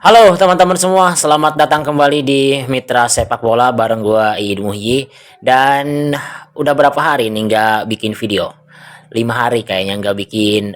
Halo teman-teman semua, selamat datang kembali di Mitra Sepak Bola bareng gua Iid Muhyi. Dan udah berapa hari nih nggak bikin video? 5 hari kayaknya nggak bikin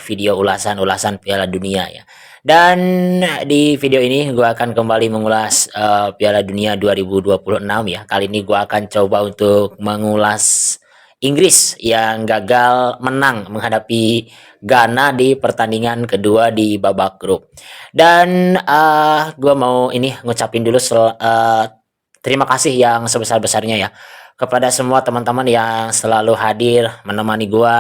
video ulasan-ulasan Piala Dunia ya. Dan di video ini gua akan kembali mengulas Piala Dunia 2026 ya. Kali ini gua akan coba untuk mengulas Inggris yang gagal menang menghadapi Ghana di pertandingan kedua di babak grup. Dan gue mau ini ngucapin dulu terima kasih yang sebesar-besarnya ya kepada semua teman-teman yang selalu hadir menemani gue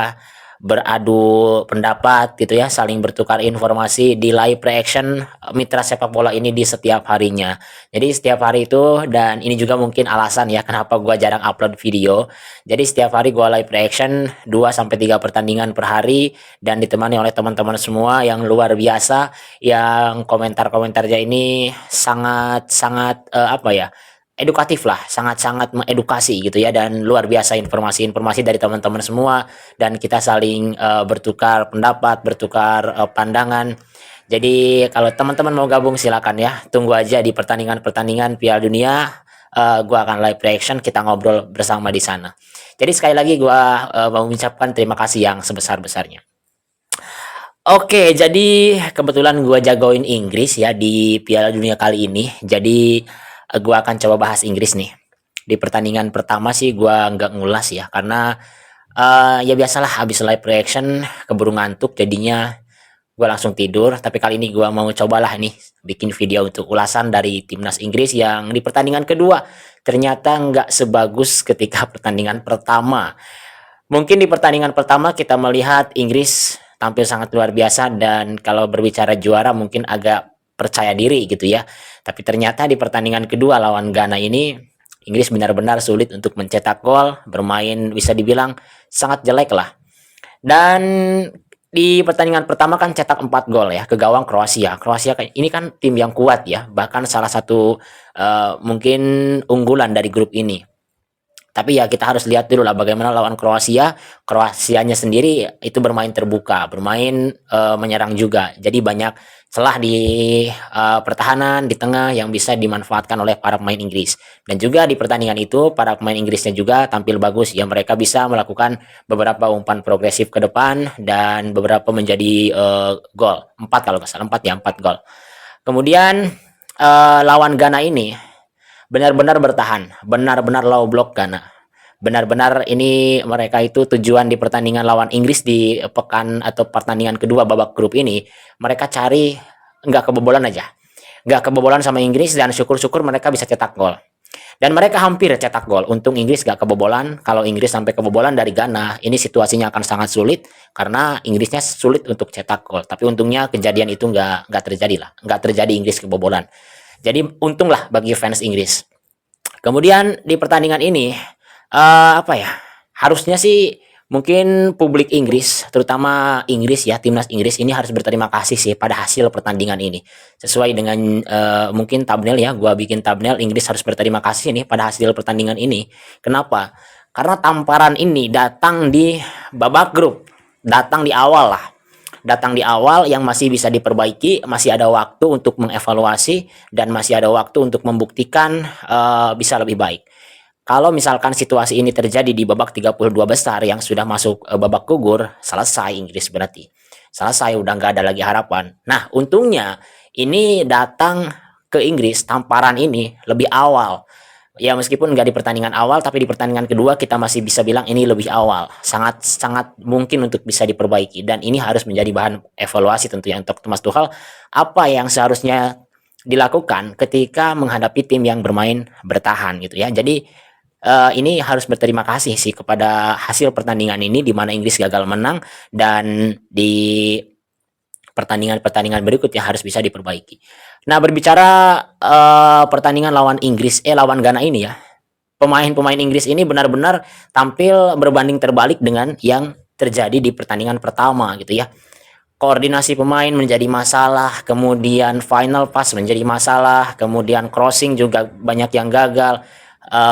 beradu pendapat gitu ya, saling bertukar informasi di live reaction Mitra Sepak Bola ini di setiap harinya. Jadi setiap hari itu, dan ini juga mungkin alasan ya kenapa gue jarang upload video. Jadi setiap hari gue live reaction 2 sampai 3 pertandingan per hari dan ditemani oleh teman-teman semua yang luar biasa, yang komentar-komentarnya ini sangat-sangat apa ya, edukatif lah, sangat-sangat mengedukasi gitu ya, dan luar biasa informasi-informasi dari teman-teman semua, dan kita saling bertukar pendapat, bertukar pandangan. Jadi kalau teman-teman mau gabung silakan ya, tunggu aja di pertandingan-pertandingan Piala Dunia. Gua akan live reaction, kita ngobrol bersama di sana. Jadi sekali lagi gua mau mengucapkan terima kasih yang sebesar-besarnya. Oke, jadi kebetulan gua jagoin Inggris ya di Piala Dunia kali ini. Jadi gua akan coba bahas Inggris nih. Di pertandingan pertama sih gua nggak ngulas ya, karena ya biasalah habis live reaction keburu ngantuk jadinya gua langsung tidur. Tapi kali ini gua mau cobalah nih bikin video untuk ulasan dari timnas Inggris yang di pertandingan kedua ternyata nggak sebagus ketika pertandingan pertama. Mungkin di pertandingan pertama kita melihat Inggris tampil sangat luar biasa, dan kalau berbicara juara mungkin agak percaya diri gitu ya. Tapi ternyata di pertandingan kedua lawan Ghana ini Inggris benar-benar sulit untuk mencetak gol, bermain bisa dibilang sangat jelek lah. Dan di pertandingan pertama kan cetak 4 gol ya ke gawang Kroasia. Kroasia ini kan tim yang kuat ya, bahkan salah satu mungkin unggulan dari grup ini. Tapi ya kita harus lihat dulu lah bagaimana lawan Kroasia. Kroasianya sendiri itu bermain terbuka, bermain menyerang juga. Jadi banyak celah di pertahanan di tengah yang bisa dimanfaatkan oleh para pemain Inggris. Dan juga di pertandingan itu para pemain Inggrisnya juga tampil bagus ya. Mereka bisa melakukan beberapa umpan progresif ke depan dan beberapa menjadi gol. 4 kalau nggak salah, 4 ya, 4 gol. Kemudian lawan Ghana ini benar-benar bertahan, benar-benar low block Ghana. Benar-benar ini mereka itu tujuan di pertandingan lawan Inggris di pekan atau pertandingan kedua babak grup ini, mereka cari nggak kebobolan aja. Nggak kebobolan sama Inggris, dan syukur-syukur mereka bisa cetak gol. Dan mereka hampir cetak gol. Untung Inggris nggak kebobolan. Kalau Inggris sampai kebobolan dari Ghana, ini situasinya akan sangat sulit karena Inggrisnya sulit untuk cetak gol. Tapi untungnya kejadian itu nggak terjadi lah, nggak terjadi Inggris kebobolan. Jadi untunglah bagi fans Inggris. Kemudian di pertandingan ini apa ya? Harusnya sih mungkin publik Inggris, terutama Inggris ya, timnas Inggris ini harus berterima kasih sih pada hasil pertandingan ini. Sesuai dengan mungkin thumbnail ya, gua bikin thumbnail Inggris harus berterima kasih nih pada hasil pertandingan ini. Kenapa? Karena tamparan ini datang di babak grup, datang di awal lah, datang di awal yang masih bisa diperbaiki, masih ada waktu untuk mengevaluasi, dan masih ada waktu untuk membuktikan bisa lebih baik. Kalau misalkan situasi ini terjadi di babak 32 besar yang sudah masuk babak gugur, selesai Inggris berarti. Selesai, udah nggak ada lagi harapan. Nah, untungnya ini datang ke Inggris, tamparan ini lebih awal. Ya meskipun nggak di pertandingan awal, tapi di pertandingan kedua kita masih bisa bilang ini lebih awal. Sangat sangat mungkin untuk bisa diperbaiki, dan ini harus menjadi bahan evaluasi tentunya untuk Thomas Tuchel, apa yang seharusnya dilakukan ketika menghadapi tim yang bermain bertahan gitu ya. Jadi ini harus berterima kasih sih kepada hasil pertandingan ini di mana Inggris gagal menang, dan di pertandingan-pertandingan berikutnya harus bisa diperbaiki. Nah, berbicara pertandingan lawan Ghana ini ya, pemain-pemain Inggris ini benar-benar tampil berbanding terbalik dengan yang terjadi di pertandingan pertama gitu ya. Koordinasi pemain menjadi masalah, kemudian final pass menjadi masalah, kemudian crossing juga banyak yang gagal.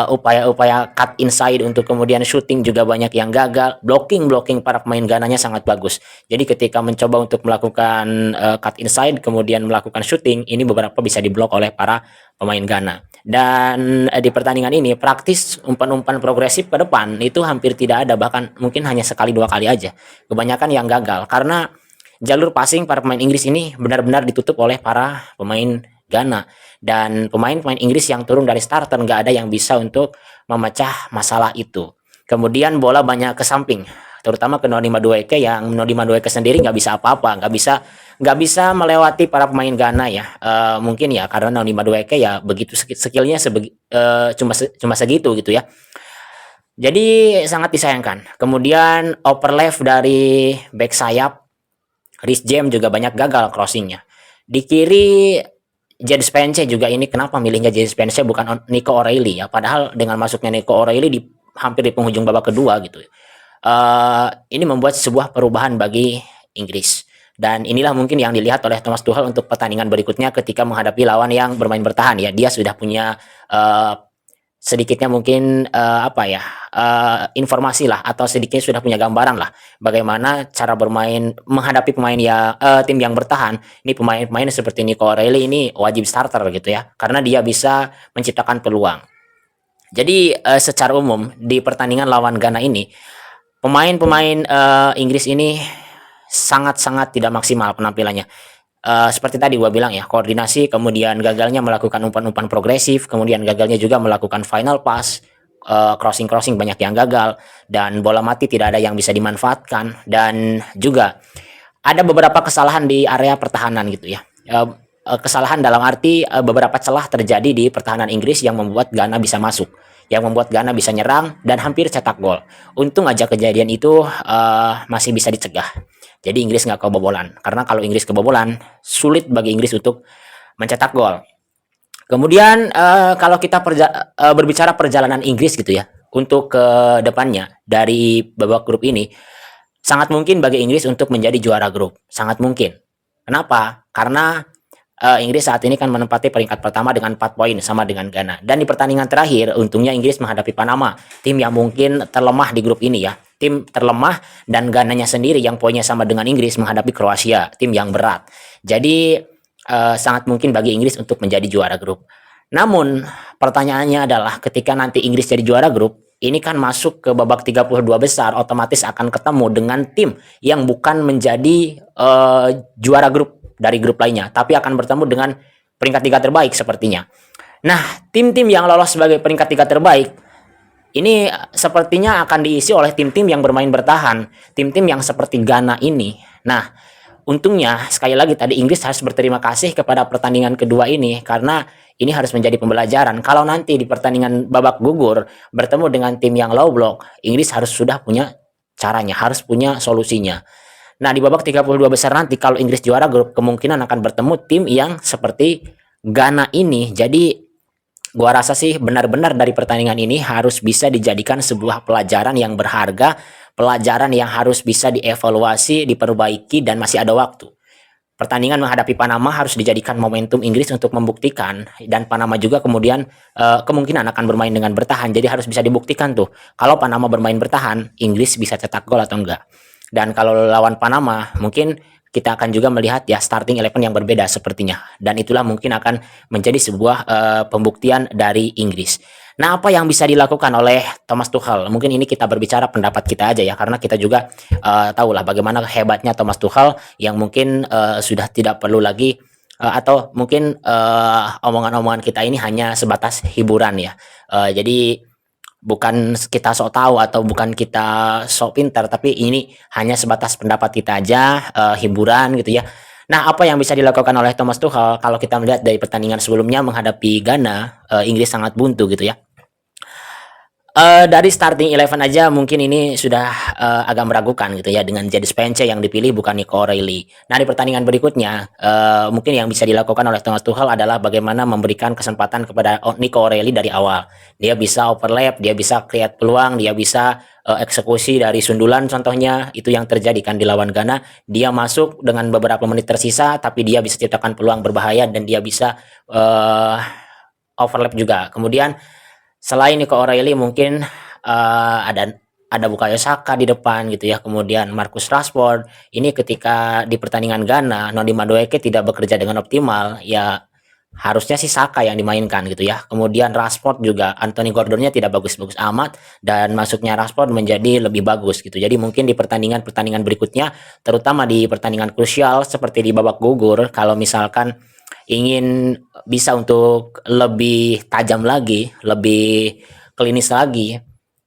upaya-upaya cut inside untuk kemudian shooting juga banyak yang gagal. Blocking para pemain Ghananya sangat bagus. Jadi ketika mencoba untuk melakukan cut inside kemudian melakukan shooting, ini beberapa bisa diblok oleh para pemain Ghana. Dan di pertandingan ini praktis umpan-umpan progresif ke depan itu hampir tidak ada, bahkan mungkin hanya sekali dua kali aja. Kebanyakan yang gagal karena jalur passing para pemain Inggris ini benar-benar ditutup oleh para pemain Ghana, dan pemain-pemain Inggris yang turun dari starter nggak ada yang bisa untuk memecah masalah itu. Kemudian bola banyak ke samping, terutama ke Noni Madueke, yang Noni Madueke sendiri nggak bisa apa-apa, nggak bisa melewati para pemain Ghana ya. Mungkin ya karena Noni Madueke ya begitu skillnya cuma segitu gitu ya. Jadi sangat disayangkan. Kemudian overlap dari back sayap Rhys James juga banyak gagal crossingnya. Di kiri Jed Spence juga, ini kenapa milihnya Jed Spence bukan Nico O'Reilly ya, padahal dengan masuknya Nico O'Reilly hampir di penghujung babak kedua gitu. Ini membuat sebuah perubahan bagi Inggris, dan inilah mungkin yang dilihat oleh Thomas Tuchel untuk pertandingan berikutnya ketika menghadapi lawan yang bermain bertahan ya. Dia sudah punya sedikitnya mungkin informasi lah, atau sedikitnya sudah punya gambaran lah bagaimana cara bermain menghadapi pemain ya tim yang bertahan. Ini pemain-pemain seperti Nico O'Reilly ini wajib starter gitu ya, karena dia bisa menciptakan peluang. Jadi secara umum di pertandingan lawan Ghana ini pemain-pemain Inggris ini sangat-sangat tidak maksimal penampilannya. Seperti tadi gua bilang ya, koordinasi, kemudian gagalnya melakukan umpan-umpan progresif, kemudian gagalnya juga melakukan final pass, crossing banyak yang gagal, dan bola mati tidak ada yang bisa dimanfaatkan, dan juga ada beberapa kesalahan di area pertahanan gitu ya. Kesalahan dalam arti beberapa celah terjadi di pertahanan Inggris yang membuat Ghana bisa masuk, yang membuat Ghana bisa nyerang dan hampir cetak gol. Untung aja kejadian itu masih bisa dicegah. Jadi Inggris nggak kebobolan, karena kalau Inggris kebobolan sulit bagi Inggris untuk mencetak gol. Kemudian kalau kita berbicara perjalanan Inggris gitu ya untuk ke depannya dari babak grup ini, sangat mungkin bagi Inggris untuk menjadi juara grup, sangat mungkin. Kenapa? Karena Inggris saat ini kan menempati peringkat pertama dengan 4 poin sama dengan Ghana. Dan di pertandingan terakhir, untungnya Inggris menghadapi Panama, tim yang mungkin terlemah di grup ini ya. Tim terlemah, dan Ghananya sendiri yang poinnya sama dengan Inggris menghadapi Kroasia, tim yang berat. Jadi sangat mungkin bagi Inggris untuk menjadi juara grup. Namun pertanyaannya adalah ketika nanti Inggris jadi juara grup, ini kan masuk ke babak 32 besar, otomatis akan ketemu dengan tim yang bukan menjadi juara grup dari grup lainnya, tapi akan bertemu dengan peringkat 3 terbaik sepertinya. Nah, tim-tim yang lolos sebagai peringkat 3 terbaik ini sepertinya akan diisi oleh tim-tim yang bermain bertahan, tim-tim yang seperti Ghana ini. Nah, untungnya sekali lagi tadi Inggris harus berterima kasih kepada pertandingan kedua ini, karena ini harus menjadi pembelajaran. Kalau nanti di pertandingan babak gugur bertemu dengan tim yang low block, Inggris harus sudah punya caranya, harus punya solusinya. Nah, di babak 32 besar nanti kalau Inggris juara grup, kemungkinan akan bertemu tim yang seperti Ghana ini. Jadi gua rasa sih benar-benar dari pertandingan ini harus bisa dijadikan sebuah pelajaran yang berharga, pelajaran yang harus bisa dievaluasi, diperbaiki, dan masih ada waktu. Pertandingan menghadapi Panama harus dijadikan momentum Inggris untuk membuktikan, dan Panama juga kemudian kemungkinan akan bermain dengan bertahan. Jadi harus bisa dibuktikan tuh, kalau Panama bermain bertahan, Inggris bisa cetak gol atau enggak. Dan kalau lawan Panama, mungkin kita akan juga melihat ya starting 11 yang berbeda sepertinya. Dan itulah mungkin akan menjadi sebuah pembuktian dari Inggris. Nah, apa yang bisa dilakukan oleh Thomas Tuchel? Mungkin ini kita berbicara pendapat kita aja ya, karena kita juga tahulah bagaimana hebatnya Thomas Tuchel, yang mungkin sudah tidak perlu lagi atau mungkin omongan-omongan kita ini hanya sebatas hiburan ya. Jadi bukan kita sok tahu atau bukan kita sok pintar, tapi ini hanya sebatas pendapat kita aja, hiburan gitu ya. Nah, apa yang bisa dilakukan oleh Thomas Tuchel kalau kita melihat dari pertandingan sebelumnya menghadapi Ghana, Inggris sangat buntu gitu ya. Dari starting 11 aja mungkin ini sudah agak meragukan gitu ya, dengan Jed Spence yang dipilih bukan Nico O'Reilly. Nah, di pertandingan berikutnya mungkin yang bisa dilakukan oleh Thomas Tuchel adalah bagaimana memberikan kesempatan kepada Nico O'Reilly dari awal. Dia bisa overlap, dia bisa create peluang, dia bisa eksekusi dari sundulan contohnya, itu yang terjadi kan di lawan Ghana. Dia masuk dengan beberapa menit tersisa, tapi dia bisa ciptakan peluang berbahaya, dan dia bisa overlap juga. Kemudian Selain Nico O'Reilly mungkin ada Bukayo Saka di depan gitu ya, kemudian Marcus Rashford. Ini ketika di pertandingan Ghana, Noni Madueke tidak bekerja dengan optimal, ya harusnya sih Saka yang dimainkan gitu ya. Kemudian Rashford juga, Anthony Gordonnya tidak bagus-bagus amat, dan masuknya Rashford menjadi lebih bagus gitu. Jadi mungkin di pertandingan-pertandingan berikutnya, terutama di pertandingan krusial seperti di babak gugur, kalau misalkan ingin bisa untuk lebih tajam lagi, lebih klinis lagi,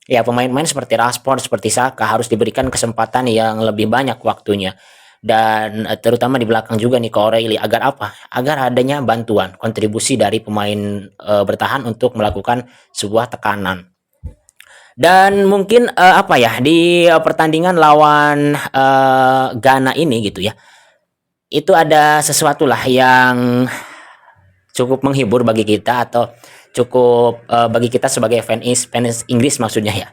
ya pemain-pemain seperti Rashford, seperti Saka harus diberikan kesempatan yang lebih banyak waktunya. Dan terutama di belakang juga nih ke O'Reilly, agar apa? Agar adanya bantuan, kontribusi dari pemain bertahan untuk melakukan sebuah tekanan. Dan mungkin apa ya, di pertandingan lawan Ghana ini gitu ya, itu ada sesuatu lah yang cukup menghibur bagi kita, atau cukup bagi kita sebagai fans Inggris maksudnya ya.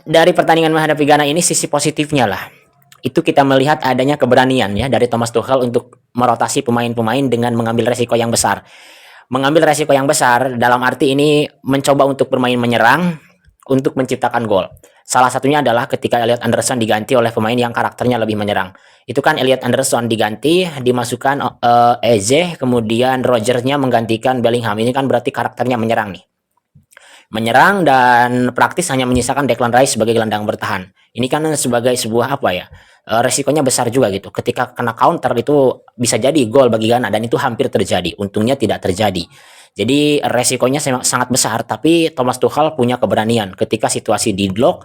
Dari pertandingan menghadapi Ghana ini, sisi positifnya lah, itu kita melihat adanya keberanian ya dari Thomas Tuchel untuk merotasi pemain-pemain dengan mengambil resiko yang besar. Mengambil resiko yang besar dalam arti ini mencoba untuk bermain menyerang untuk menciptakan gol. Salah satunya adalah ketika Elliot Anderson diganti oleh pemain yang karakternya lebih menyerang. Itu kan Elliot Anderson diganti, dimasukkan Eze, kemudian Rogersnya menggantikan Bellingham. Ini kan berarti karakternya menyerang nih. Menyerang dan praktis hanya menyisakan Declan Rice sebagai gelandang bertahan. Ini kan sebagai sebuah apa ya, resikonya besar juga gitu. Ketika kena counter itu bisa jadi gol bagi Ghana, dan itu hampir terjadi. Untungnya tidak terjadi. Jadi resikonya sangat besar, tapi Thomas Tuchel punya keberanian ketika situasi di block,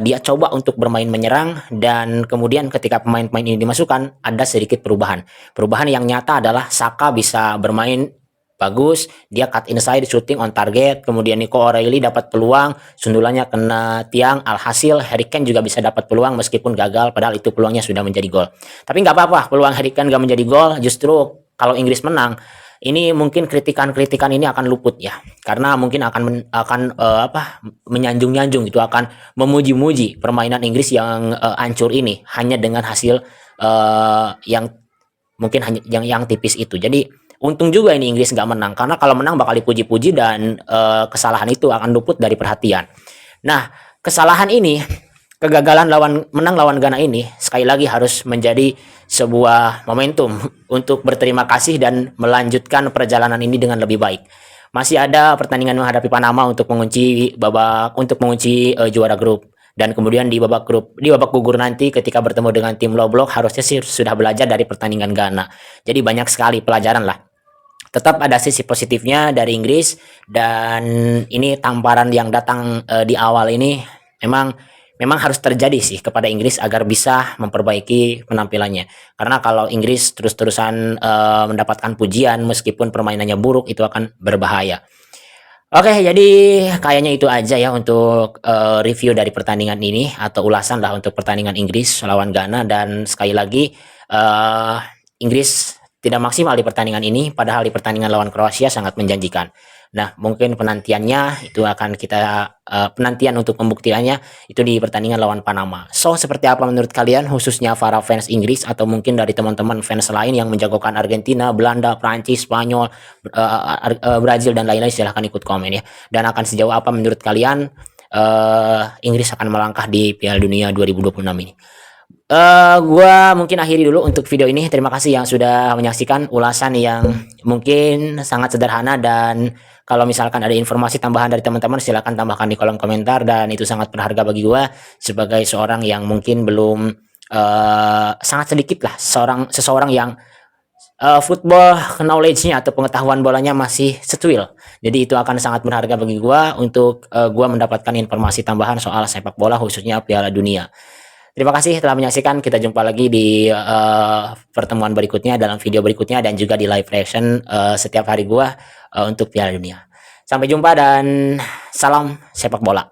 dia coba untuk bermain menyerang, dan kemudian ketika pemain-pemain ini dimasukkan ada sedikit perubahan. Perubahan yang nyata adalah Saka bisa bermain bagus, dia cut inside, shooting on target, kemudian Nico O'Reilly dapat peluang, sundulannya kena tiang, alhasil Harry Kane juga bisa dapat peluang meskipun gagal, padahal itu peluangnya sudah menjadi gol. Tapi nggak apa-apa, peluang Harry Kane nggak menjadi gol, justru kalau Inggris menang, ini mungkin kritikan-kritikan ini akan luput ya, karena mungkin akan menyanjung-nyanjung gitu, akan memuji-muji permainan Inggris yang hancur ini hanya dengan hasil yang mungkin hanya yang tipis itu. Jadi untung juga ini Inggris nggak menang, karena kalau menang bakal dipuji-puji, dan kesalahan itu akan luput dari perhatian. Nah, kesalahan ini, kegagalan menang lawan Ghana ini sekali lagi harus menjadi sebuah momentum untuk berterima kasih dan melanjutkan perjalanan ini dengan lebih baik. Masih ada pertandingan menghadapi Panama untuk mengunci juara grup. Dan kemudian di babak gugur nanti ketika bertemu dengan tim low block, harusnya sih sudah belajar dari pertandingan Ghana. Jadi banyak sekali pelajaran lah. Tetap ada sisi positifnya dari Inggris, dan ini tamparan yang datang di awal ini memang harus terjadi sih kepada Inggris agar bisa memperbaiki penampilannya. Karena kalau Inggris terus-terusan mendapatkan pujian meskipun permainannya buruk, itu akan berbahaya. Oke, jadi kayaknya itu aja ya untuk review dari pertandingan ini, atau ulasan lah untuk pertandingan Inggris lawan Ghana. Dan sekali lagi, Inggris tidak maksimal di pertandingan ini, padahal di pertandingan lawan Kroasia sangat menjanjikan. Nah, mungkin penantiannya itu akan penantian untuk pembuktiannya itu di pertandingan lawan Panama. So, seperti apa menurut kalian, khususnya para fans Inggris, atau mungkin dari teman-teman fans lain yang menjagokan Argentina, Belanda, Prancis, Spanyol, Brazil, dan lain-lain, silahkan ikut komen ya. Dan akan sejauh apa menurut kalian Inggris akan melangkah di Piala Dunia 2026 ini. Gua mungkin akhiri dulu untuk video ini. Terima kasih yang sudah menyaksikan ulasan yang mungkin sangat sederhana, dan kalau misalkan ada informasi tambahan dari teman-teman silahkan tambahkan di kolom komentar, dan itu sangat berharga bagi gua sebagai seorang yang mungkin belum sangat sedikit lah seseorang yang football knowledge-nya atau pengetahuan bolanya masih secuil. Jadi itu akan sangat berharga bagi gua untuk gua mendapatkan informasi tambahan soal sepak bola, khususnya Piala Dunia. Terima kasih telah menyaksikan. Kita jumpa lagi di pertemuan berikutnya, dalam video berikutnya, dan juga di live reaction setiap hari gua untuk Piala Dunia. Sampai jumpa dan salam sepak bola.